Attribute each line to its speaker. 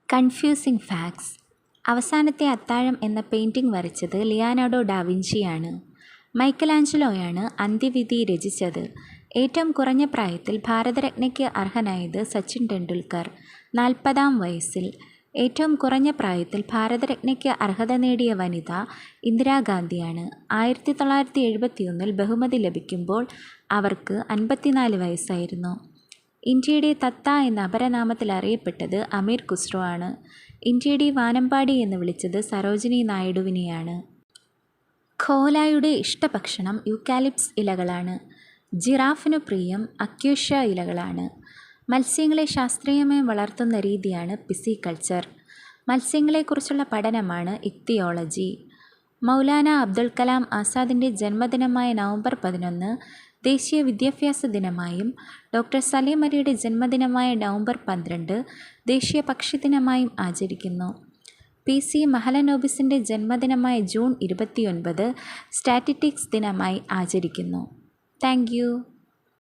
Speaker 1: Confusing facts. അവസാനത്തെ അത്താഴം എന്ന പെയിൻറ്റിംഗ് വരച്ചത് ലിയോനാർഡോ ഡാവിഞ്ചിയാണ്. മൈക്കലാഞ്ചലോയാണ് അന്ത്യവിധി രചിച്ചത്. ഏറ്റവും കുറഞ്ഞ പ്രായത്തിൽ ഭാരതരത്നയ്ക്ക് അർഹനായത് സച്ചിൻ ടെണ്ടുൽക്കർ 40-ാം വയസ്സിൽ. ഏറ്റവും കുറഞ്ഞ പ്രായത്തിൽ ഭാരതരത്നയ്ക്ക് അർഹത നേടിയ വനിത ഇന്ദിരാഗാന്ധിയാണ്. 1971 ബഹുമതി ലഭിക്കുമ്പോൾ അവർക്ക് 54 വയസ്സായിരുന്നു. ഇന്ത്യയുടെ തത്ത എന്ന അപരനാമത്തിൽ അറിയപ്പെട്ടത് അമീർ ഖുസ്രു ആണ്. ഇന്ത്യയുടെ വാനമ്പാടി എന്ന് വിളിച്ചത് സരോജിനി നായിഡുവിനെയാണ്. ഖോലയുടെ ഇഷ്ടഭക്ഷണം യൂക്കാലിപ്സ് ഇലകളാണ്. ജിറാഫിനു പ്രിയം അക്വേഷ്യ ഇലകളാണ്. മത്സ്യങ്ങളെ ശാസ്ത്രീയമായി വളർത്തുന്ന രീതിയാണ് പിസിക്കൾച്ചർ. മത്സ്യങ്ങളെക്കുറിച്ചുള്ള പഠനമാണ് ഇക്തിയോളജി. മൗലാന അബ്ദുൽ കലാം ആസാദിൻ്റെ ജന്മദിനമായ നവംബർ 11 ദേശീയ വിദ്യാഭ്യാസ ദിനമായും ഡോക്ടർ സലീം അലിയുടെ ജന്മദിനമായ നവംബർ 12 ദേശീയ പക്ഷിദിനമായും ആചരിക്കുന്നു. PC മഹലനോബിസിൻ്റെ ജന്മദിനമായ ജൂൺ 29 സ്റ്റാറ്റിസ്റ്റിക്സ് ദിനമായി ആചരിക്കുന്നു. Thank you.